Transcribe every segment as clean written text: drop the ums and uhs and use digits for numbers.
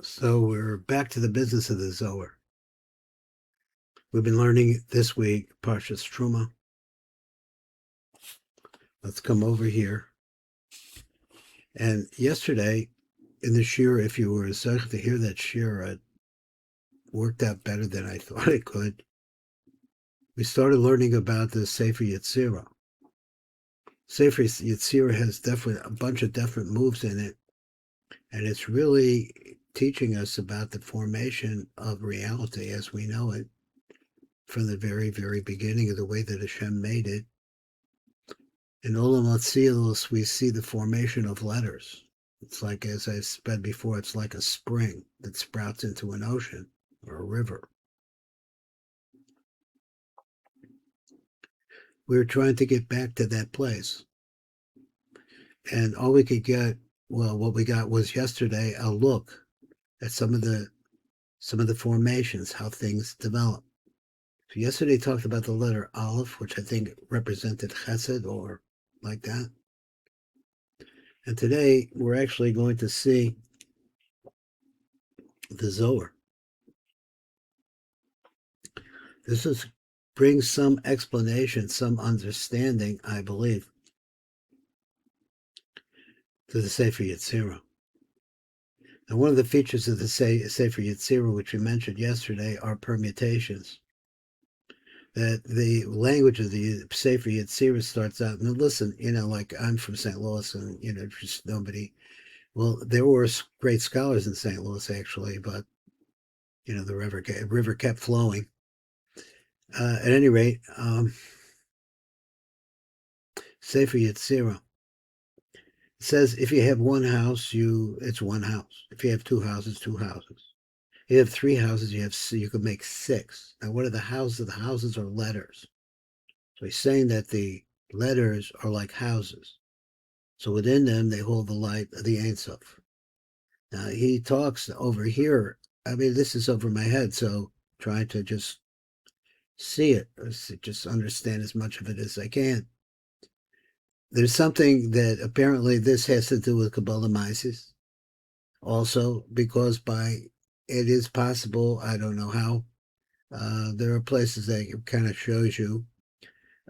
So we're back to the business of the Zohar. We've been learning this week Parashat Terumah. Let's come over here. And yesterday in the shir, if you were zoch to hear that shir, it worked out better than I thought it could. We started learning about the Sefer Yetzirah. Sefer Yetzirah has definitely a bunch of different moves in it, and it's really teaching us about the formation of reality as we know it from the very, very beginning of the way that Hashem made it. In Olam Atzilut, we see the formation of letters. It's like, as I said before, it's like a spring that sprouts into an ocean or a river. We were trying to get back to that place. And all we could get, well, what we got was yesterday a look at some of the formations, how things develop. So yesterday talked about the letter Aleph, which I think represented Chesed or like that. And today we're actually going to see the Zohar. This brings some explanation, some understanding, I believe, to the Sefer Yetzirah. And one of the features of the Sefer Yetzirah, which we mentioned yesterday, are permutations. That the language of the Sefer Yetzirah starts out, and listen, like I'm from St. Louis, and, just nobody, well, there were great scholars in St. Louis, actually, but, the river kept flowing. At any rate, Sefer Yetzirah says if you have one house, it's one house. If you have two houses, two houses. If you have three houses, you could make six. Now, what are the houses? The houses are letters. So he's saying that the letters are like houses. So within them, they hold the light of the Ein Sof. Now, he talks over here. I mean, this is over my head, so trying to just see it, or just understand as much of it as I can. There's something that apparently this has to do with Kabbalah Maisis. Also, because it is possible, I don't know how, there are places that it kind of shows you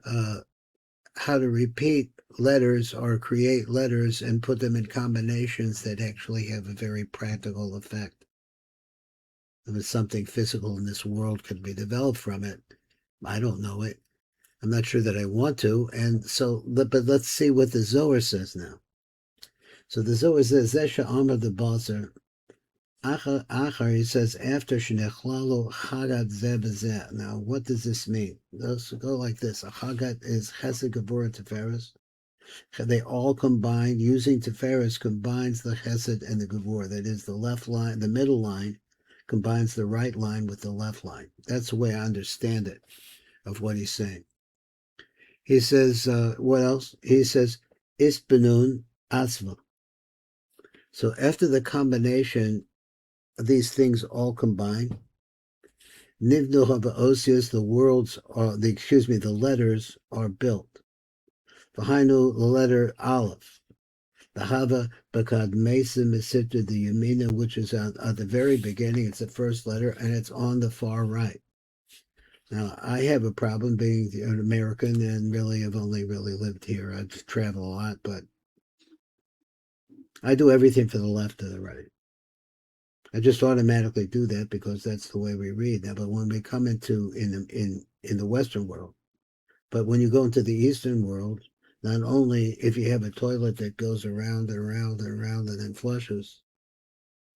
how to repeat letters or create letters and put them in combinations that actually have a very practical effect. If something physical in this world could be developed from it, I don't know it. I'm not sure that I want to. And so, but let's see what the Zohar says now. So the Zohar says, Zesha Amar the Bazar, Achar, he says, after Shnechlalo Chagat Zeh B'Zeh. Now, what does this mean? Let's go like this. A Chagat is Chesed, Gevurah, Tiferes. They all combine, using Tiferes combines the Chesed and the Gevurah. That is, the left line, the middle line combines the right line with the left line. That's the way I understand it, of what he's saying. He says, what else? He says, Isbenun Asva. So after the combination, these things all combine. Nivnu ha'ba'osios, the letters are built. V'hainu, the letter Aleph. The Hava Bakad Mesa Mesitra, the Yamina, which is at the very beginning. It's the first letter, and it's on the far right. Now, I have a problem being an American, and really have only really lived here. I travel a lot, but I do everything for the left or the right. I just automatically do that because that's the way we read now. But when we come into in the Western world, but when you go into the Eastern world, not only if you have a toilet that goes around and around and around and then flushes,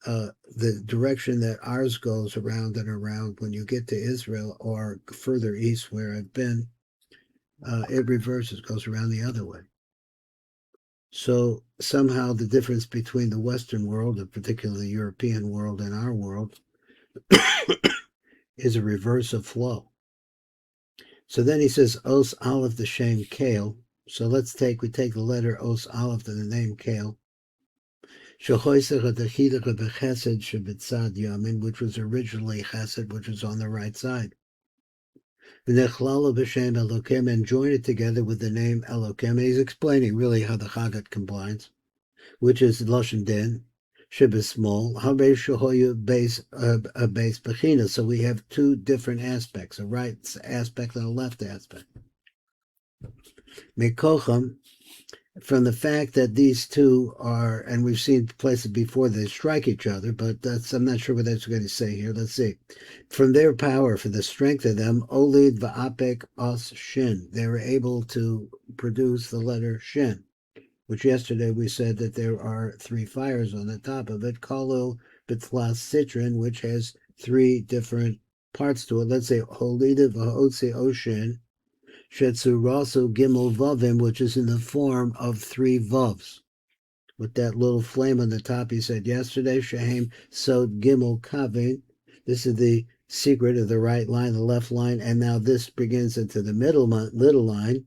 the direction that ours goes around and around when you get to Israel or further east where I've been, it reverses, goes around the other way. So somehow the difference between the Western world, and particularly the European world, and our world is a reverse of flow. So then he says, Os Aleph the Shem Kale. So we take the letter Os Aleph to the name Kale. Which was originally Chesed, which was on the right side. And join it together with the name Elokim. And he's explaining really how the Chagat combines, which is Lashon Din. Shibis small. Hare shahoyu base bechina. So we have two different aspects: a right aspect and a left aspect. Mekocham, from the fact that these two are, and we've seen places before they strike each other, but I'm not sure what that's going to say here. Let's see. From their power, for the strength of them, Olid va'apek os shin. They were able to produce the letter shin, which yesterday we said that there are three fires on the top of it. Kolil bitlas citron, which has three different parts to it. Let's say Holida va'otse oshin. Shetsurasu Gimel Vavim, which is in the form of three Vavs. With that little flame on the top, he said yesterday, Shehem Sod Gimel Kavin. This is the secret of the right line, the left line, and now this begins into the little line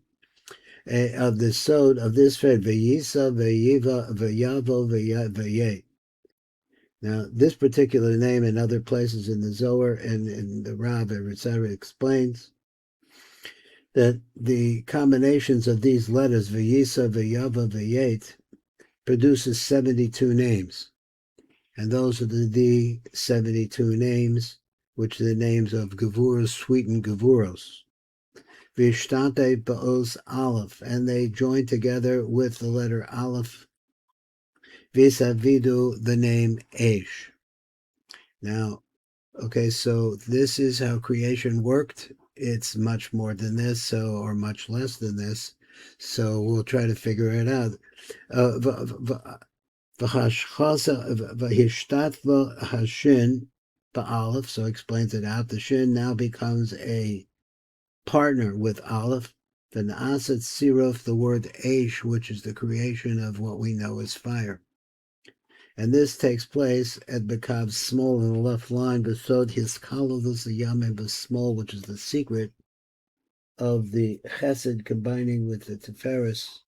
of the Sod of this thread, Vayisa, Vayiva, Vayavo, Vayeh. Now, this particular name and other places in the Zohar and in the Rav, etc., explains that the combinations of these letters, Vayisa, Vayava, Vayet, produces 72 names. And those are the 72 names, which are the names of Gevuros, sweetened Gevuros. Vishtante Ba'os Aleph, and they join together with the letter Aleph. Visavidu, the name Aish. Now, okay, so this is how creation worked. It's much more than this, or much less than this. So we'll try to figure it out. Hashin ba'aleph, so explains it out. The shin now becomes a partner with aleph. The na'asat siruf, the word aish, which is the creation of what we know as fire. And this takes place at Bekav's small in the left line, besod his kalovus yamim small, which is the secret of the chesed combining with the tiferes,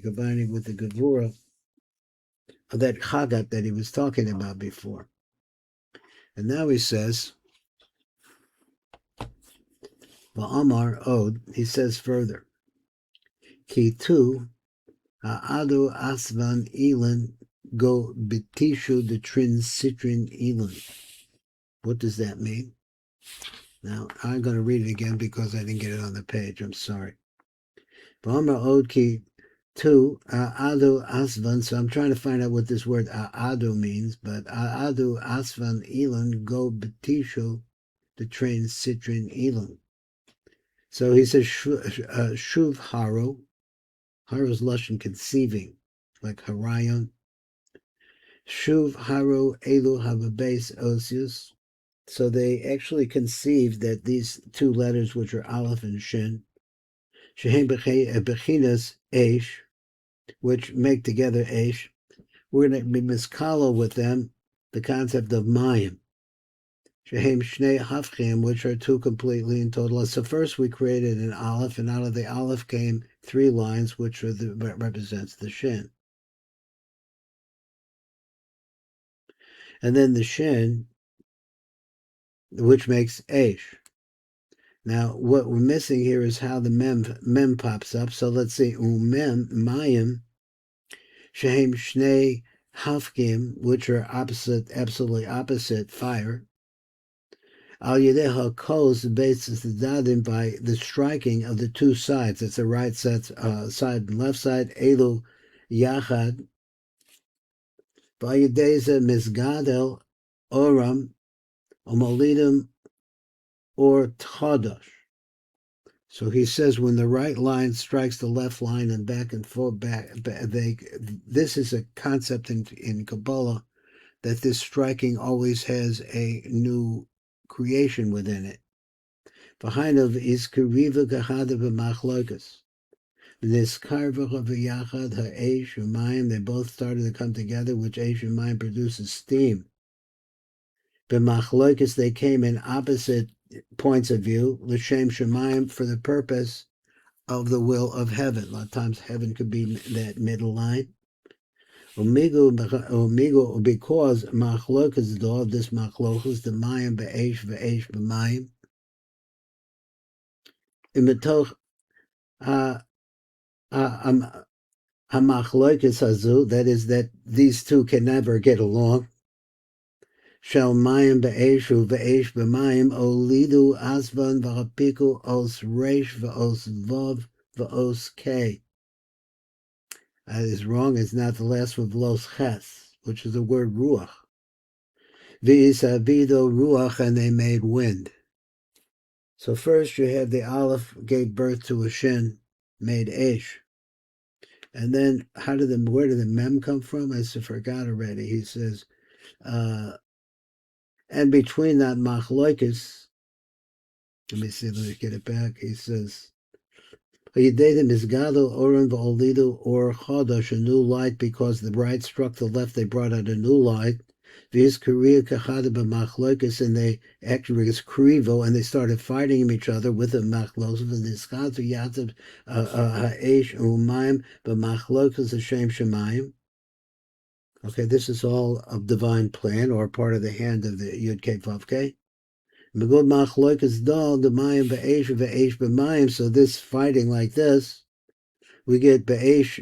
combining with the gevura of that chagat that he was talking about before. And now he says, Va'amar od, he says further, Ki tu ha'adu asvan ilan go bitishu detrin citrin ilan. What does that mean? Now, I'm going to read it again because I didn't get it on the page. I'm sorry. V'amar od ki tu a'adu asvan. So I'm trying to find out what this word a'adu means, but a'adu asvan ilan go bitishu detrin citrin ilan. So he says, Shuv Haro. Haro is Lashon conceiving, like Harayon. Shuv Haro Elu Hababes Osius. So they actually conceived that these two letters, which are Aleph and Shin, Shehem Bechinas Eish, which make together Eish, we're going to be miskalo with them the concept of Mayim. Shehem Shnei Hafchim, which are two completely in total. So first we created an Aleph, and out of the Aleph came three lines, which are represents the Shin. And then the Shin, which makes Aish. Now, what we're missing here is how the Mem pops up. So let's see, Umem, Mayim, Shehem Shnei Hafkim, which are absolutely opposite fire. Al Yedeha calls the basis of Dadim by the striking of the two sides. It's the right side and left side. Elu Yachad. By Yedeza Mizgadel Oram Omolidim or Tchadosh. So he says when the right line strikes the left line and back and forth, this is a concept in Kabbalah that this striking always has a new creation within it. Behind of is Kuriva Gahada b'machlokas. This Karvacha v'yachad ha'esh u'mayim, they both started to come together, which esh u'mayim produces steam. B'machlokas, they came in opposite points of view, l'shem shemayim, for the purpose of the will of heaven. A lot of times heaven could be that middle line. Umigu, because machlokas, the this machlokas, the mayim be'esh v'esh b'mayim, imetoch Hamachloikis hazu, that is, that these two can never get along. Shel mayim be'eshu ve'esh b'mayim olidu asvan v'hapiku os resh v'os vav v'os k. That is wrong. It's not the last one, v'los ches, which is the word ruach. V'isavido ruach, and they made wind. So first you have the aleph gave birth to a shin, made esh. And then where did the mem come from? I forgot already. He says, and between that machloikis, let me get it back. He says, Yidedim Izgado Oren V'Olidu Or Chodosh, a new light, because the right struck the left, they brought out a new light. V'Yiz Korea Kachada B'Machloikis, and they actually was Krivo, and they started fighting each other with the Machloikis, and Izgado Yatav Ha'esh Umayim B'Machloikis Hashem Shemayim. Okay, this is all a divine plan, or part of the hand of the Yud Kei Vav Kei. Megod Machloikis Dal the Mayim B'Eish B'Mayim. So this fighting like this, we get B'Eish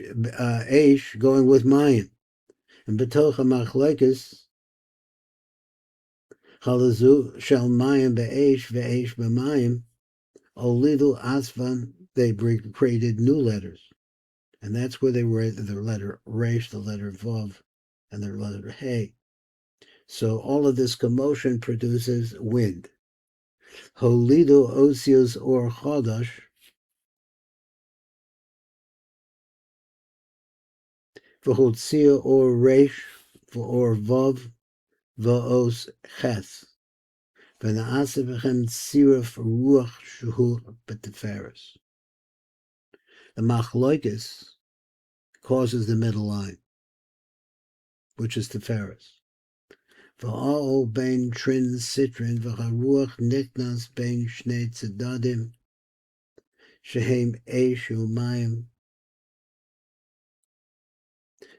Eish going with Mayim, and B'Tocha Machloikis Chalazu Shel Mayim B'Eish B'Mayim Olidu Asvan. They created new letters, and that's where they were the letter Resh, the letter Vav, and the letter Hey. So all of this commotion produces wind. Holido osios or chodosh, v'hotzia or resh, or vav, v'os ches, v'naasa v'chem tziruf ruach shuhu b'teferes. The machloikis causes the middle line, which is teferes. V'a'ol bein trin sitrin v'charuach niknas bein shnei tzedadim shehem eish u'mayim.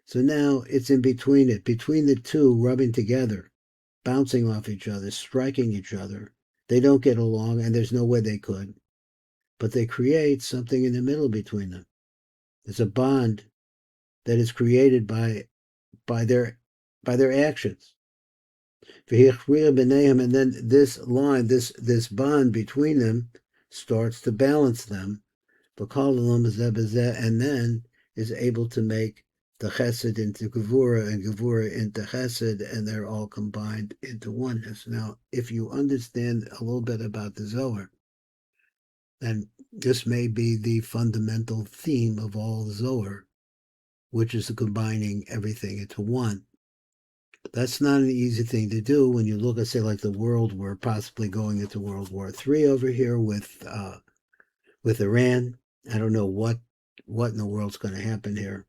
So now it's in between the two rubbing together, bouncing off each other, striking each other. They don't get along, and there's no way they could. But they create something in the middle between them. It's a bond that is created by their actions. And then this line, this bond between them starts to balance them, and then is able to make the chesed into gevura and gevura into chesed, and they're all combined into oneness. Now, if you understand a little bit about the Zohar, then this may be the fundamental theme of all the Zohar, which is combining everything into one. That's not an easy thing to do when you look at, say, like the world. We're possibly going into World War III over here with Iran. I don't know what in the world's going to happen here.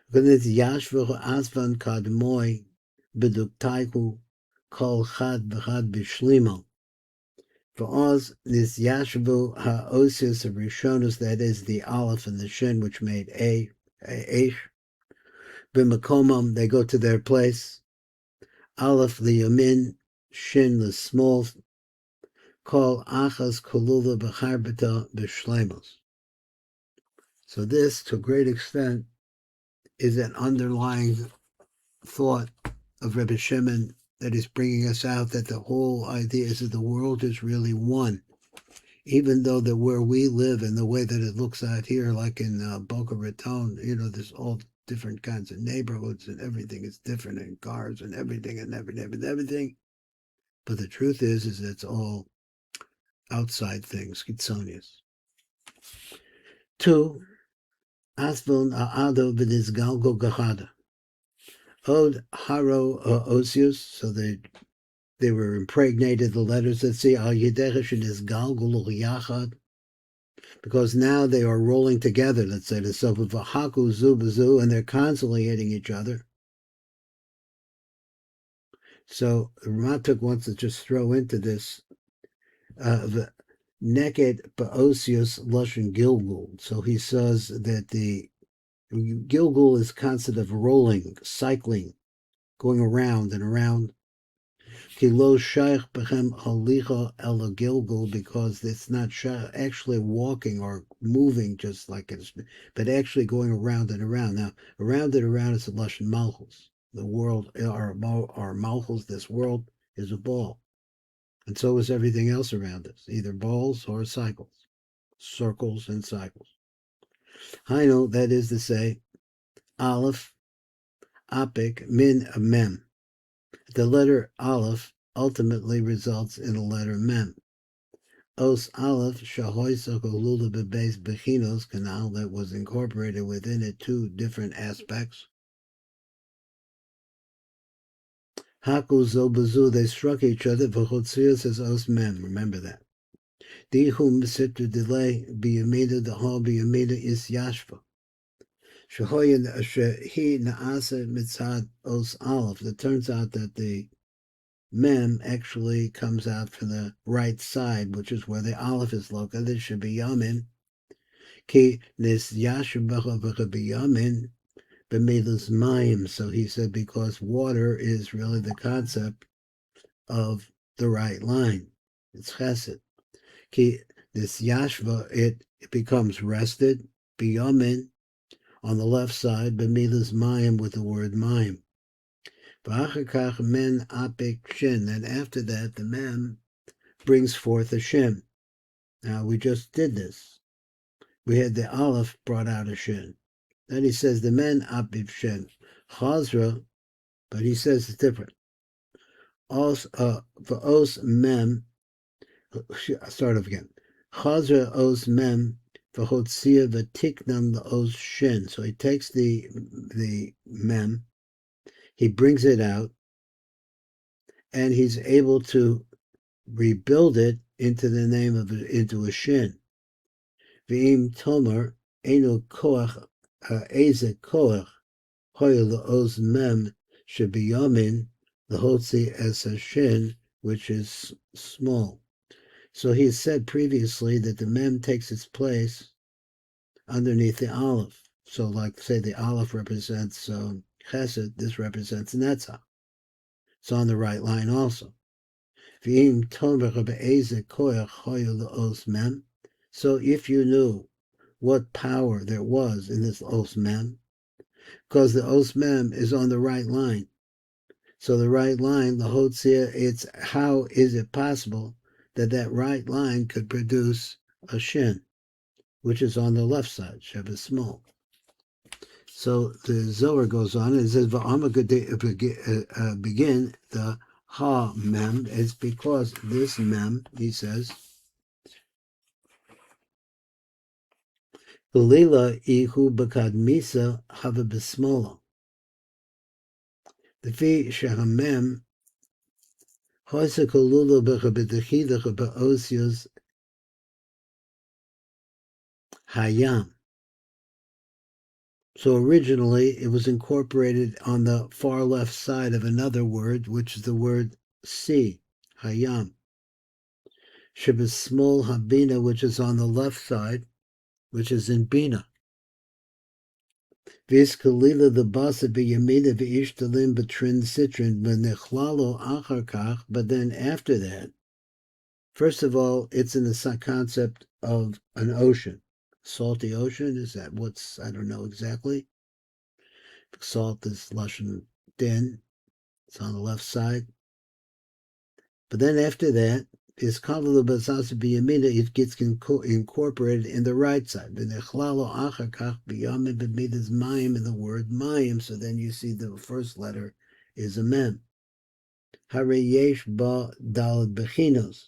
Because it's Yashvach Asvan Kadmoy Beduktaiku Kol Chad B'Chad B'Shlimo. For us, this Yashvu HaOsius of Rishonus, that is the Aleph and the Shin, which made Eish. B'Makomam, they go to their place. Aleph the Yamin, Shin the small. Kol Achas Kolula B'Charbeta B'Shlemos. So this, to a great extent, is an underlying thought of Rebbe Shimon that is bringing us out, that the whole idea is that the world is really one. Even though that where we live and the way that it looks out here, like in Boca Raton, there's all different kinds of neighborhoods and everything is different, and cars and everything and everything. But the truth is that it's all outside things, Kitsonius. 2, Asvon A'ado B'Nizgalgo Gahada. Od Haro Osius, so they were impregnated, the letters that say Al Yedechesh and Nizgalgo Yachad, because now they are rolling together, let's say, the self of Vahaku Zubazu, and they're constantly hitting each other. So Matok wants to just throw into this the Neked Ba'osius Lashon Gilgul. So he says that the Gilgul is concept of rolling, cycling, going around and around. Kilo Shaykh Bechem Halicha Ela Gilgul, because it's not actually walking or moving just like it's, but actually going around and around. Now, around and around is the Lashon Malchus. The world, our Malchus, this world is a ball. And so is everything else around us, either balls or cycles, circles and cycles. Hainu, that is to say, Aleph, Apik, Min, Mem. The letter Aleph ultimately results in the letter Mem. Os Aleph, Shahoisa Kolula Bebeis Bechinos, canal that was incorporated within it two different aspects. Haku Zobazu, they struck each other, Vachotzios as Os Mem, remember that. Dihum Sitra delay, Biyamida, the hall Biyamida is Yashva. Shahoyan Shehi Naasa Mitzad Os Aleph. It turns out that the Mem actually comes out from the right side, which is where the Aleph is located. It should be Yamin. Ki Nis Yashbacha Yamin B'Milas Mayim. So he said because water is really the concept of the right line. It's Chesed. Ki Nis Yashva, it becomes rested. B'Yamin, on the left side, B'Milas Mayim, with the word Mayim. V'achakach men apik shin, and after that the mem brings forth a shin. Now we just did this. We had the aleph brought out a shin. Then he says the men apik shin. Chazra, but he says it's different. For os mem, start off again. Chazra os mem v'hotzia v'tiknam the os shin. So he takes the mem, he brings it out, and he's able to rebuild it into the name of into a shin. V'im tomer eno koach eze koach hoyel oz mem shebiyamin l'hotzi as a shin, which is small. So he said previously that the mem takes its place underneath the aleph. So, like say the aleph represents chesed, this represents netzach. It's on the right line also. So if you knew what power there was in this os mem, because the os mem is on the right line. So the right line, the hotzia, it's how is it possible that that right line could produce a shin, which is on the left side, Sheba small. So the Zohar goes on and says, begin the ha mem. It's because this mem, he says, Ulila ihu bakadmisa hava besmola. The fi shehamem hoisa kolula bechabedechidach beosios hayam. So originally it was incorporated on the far left side of another word, which is the word sea, hayam. Shebesmol habina, which is on the left side, which is in bina. Vis kalila the basa b'yamina v'ishtalim b'trin citrin v'nechlalo achar kach. But then after that, first of all, it's in the concept of an ocean. Salty ocean, is that what's, I don't know exactly. Salt is lashon din. It's on the left side. But then after that, is kalila b'sasa b'yamina, it gets incorporated in the right side. V'nechlalo achar kach b'yamin b'midas mayim, in the word mayim. So then you see the first letter is a mem. Hare yesh ba daled bechinos.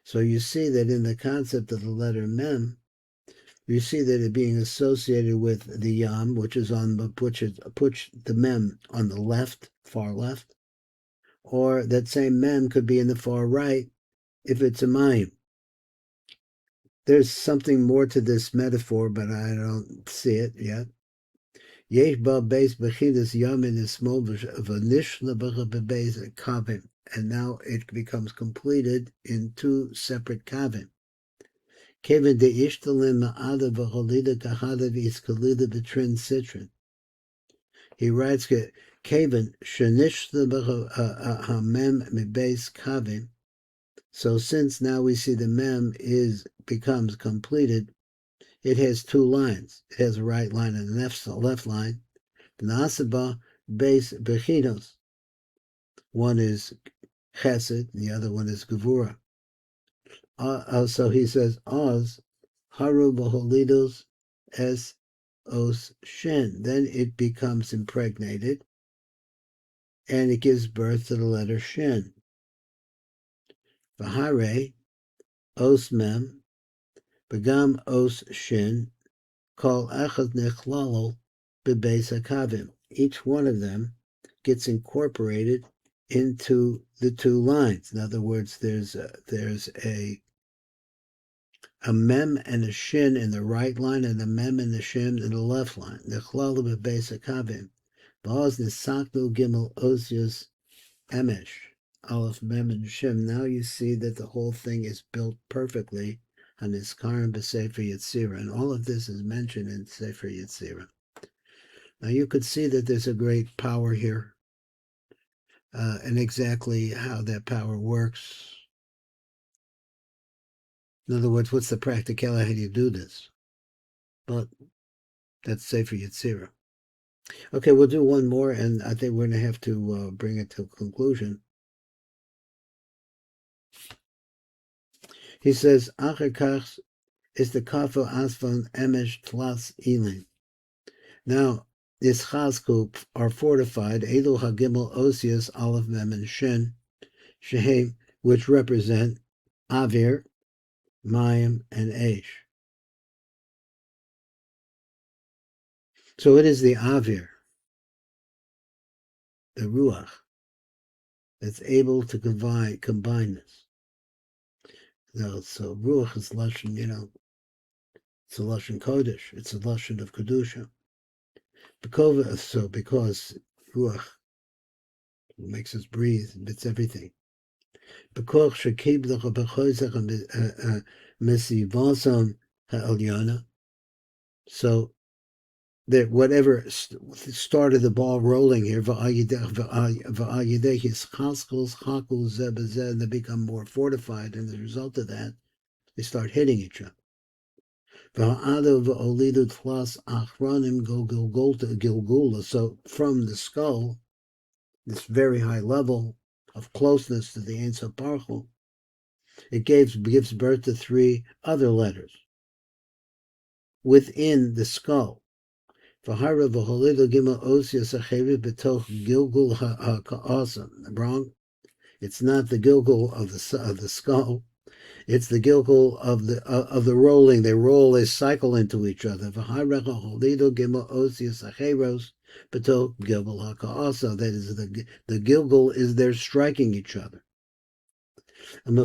So you see that in the concept of the letter mem, you see that it being associated with the yam, which is on the put the mem on the left, far left, or that same mem could be in the far right if it's a mayim. There's something more to this metaphor, but I don't see it yet. Yesh ba beis bechidas yamin is small v'nishla bebeis kavim, and now it becomes completed in two separate kavim. Kevin de ishtalim ma'ada v'cholida kahada v'iskalida b'trin citrin. He writes, Kevin shenishla hamem mibeis kavim. So since now we see the mem becomes completed it has two lines. It has a right line and a left line. Nasaba base bechinos. One is chesed, and the other one is gevura. So he says, Oz, haru b'holidos es os shen. Then it becomes impregnated, and it gives birth to the letter shen. V'hare os mem, begam os shin, kol echad nechlalo bebeis hakavim. Each one of them gets incorporated into the two lines. In other words, there's a mem and a shin in the right line, and a mem and a shin in the left line. Nechlalo bebeis hakavim. V'oz nisaknu gimel osius emesh. Aleph, Mem, and Shem. Now you see that the whole thing is built perfectly on Iskarim b'Sefer Yetzirah, and all of this is mentioned in Sefer Yetzirah. Now you could see that there's a great power here, and exactly how that power works. In other words, what's the practicality? How do you do this? But that's Sefer Yetzirah. Okay, we'll do one more, and I think we're going to have to bring it to a conclusion. He says, Acher kach is the kafo asfon emesh tlas ilin. Now, this chazku are fortified, Elu hagimel osius aleph mem and shin, shehem, which represent avir, mayim, and eish. So it is the avir, the ruach, that's able to combine this. So ruach is lashon, it's a lashon kodesh, it's a lashon of kedusha. Because ruach makes us breathe, it's everything. So that whatever started the ball rolling here, and they become more fortified, and as a result of that, they start hitting each other. So from the skull, this very high level of closeness to the Ein Sof Baruch Hu, it gives birth to three other letters within the skull. Wrong? It's not the gilgul of the skull. It's the gilgul of the rolling. They roll, they cycle into each other. That is, the gilgul is they're striking each other. And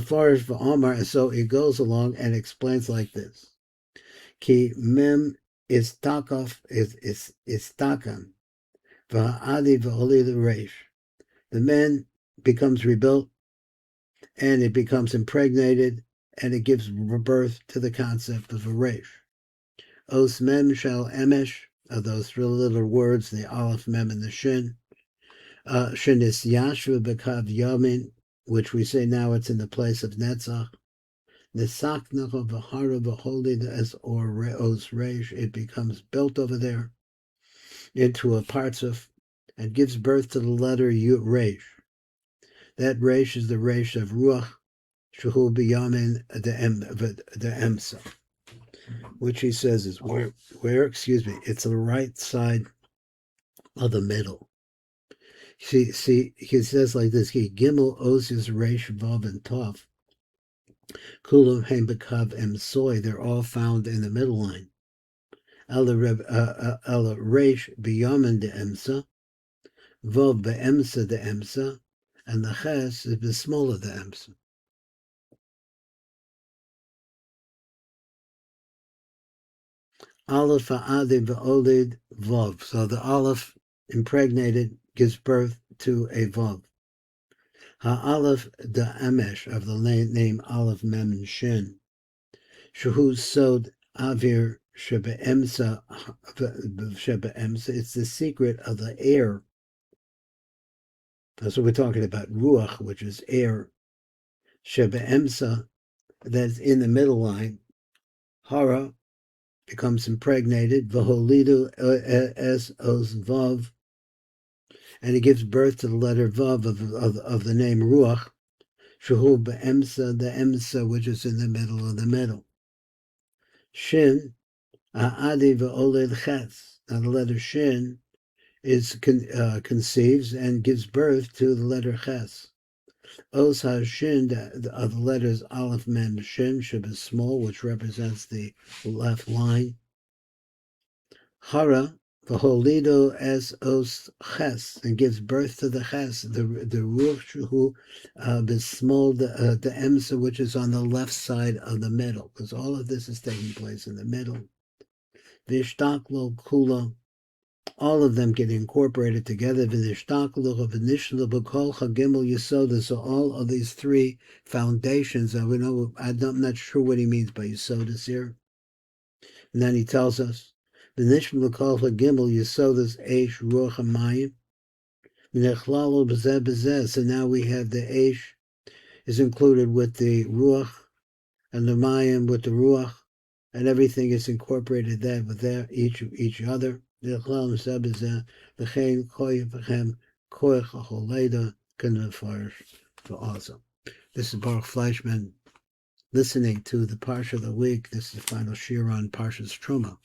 so it goes along and explains like this. Ki mem is takaf is takan. Va'adi v'oli the reish. The man becomes rebuilt, and it becomes impregnated, and it gives birth to the concept of a reish. Os mem shel emesh, of those three little words, the aleph, mem, and the shin. Shin is yashva b'kav yamin, which we say now it's in the place of netzach. Nisaknach of v'hara v'holding as or os reish, it becomes built over there into a partzuf and gives birth to the letter reish. That reish is the reish of ruach, shehu b'yamin the emsa, which he says is where it's the right side of the middle. See, he says like this: He gimel osius reish vav and tov. Kulam hem b'kav emsoy. They're all found in the middle line. Ela reish b'yamin the emsa, vav be'emsa the emsa, and the ches is b'smola the emsa. Aleph ha'adi v'olid vav. So the aleph impregnated gives birth to a vav. Ha'aleph the emesh of the name aleph mem and shin. Shehu sod avir shebe'emsa. It's the secret of the air. That's what we're talking about. Ruach, which is air. Shebe'emsa, that's in the middle line. Hara becomes impregnated, v'holidu es os vav, and he gives birth to the letter vav of the name ruach, shehu be'emsa, the emsa which is in the middle of the middle. Shin, a'adi v'oled ches. Now the letter shin is conceives and gives birth to the letter ches. Os ha-shin, the letters aleph, mem, shin, should be small, which represents the left line. Hara, v'holido es os ches, and gives birth to the ches, the ruach shu bismol, the emsa, which is on the left side of the middle, because all of this is taking place in the middle. V'ishtaklo kula, all of them get incorporated together. V'ishtaklo v'nishlo b'kol chagimel yisoda. So all of these three foundations, and we know, I'm not sure what he means by yisodas here. And then he tells us, the Nishma L'Kol Gimel Yisodas Eish Ruach HaMayim V'Nechlalo B'zeh B'zeh. So now we have the Eish is included with the Ruach, and the Mayim with the Ruach, and everything is incorporated there with each other. V'Nechlalo B'zeh B'zeh V'chein Koy V'chem Koy Chacholeda K'nefarish. Awesome. This is Baruch Fleischman listening to the Parsha of the week. This is the final shir on Parshas Terumah.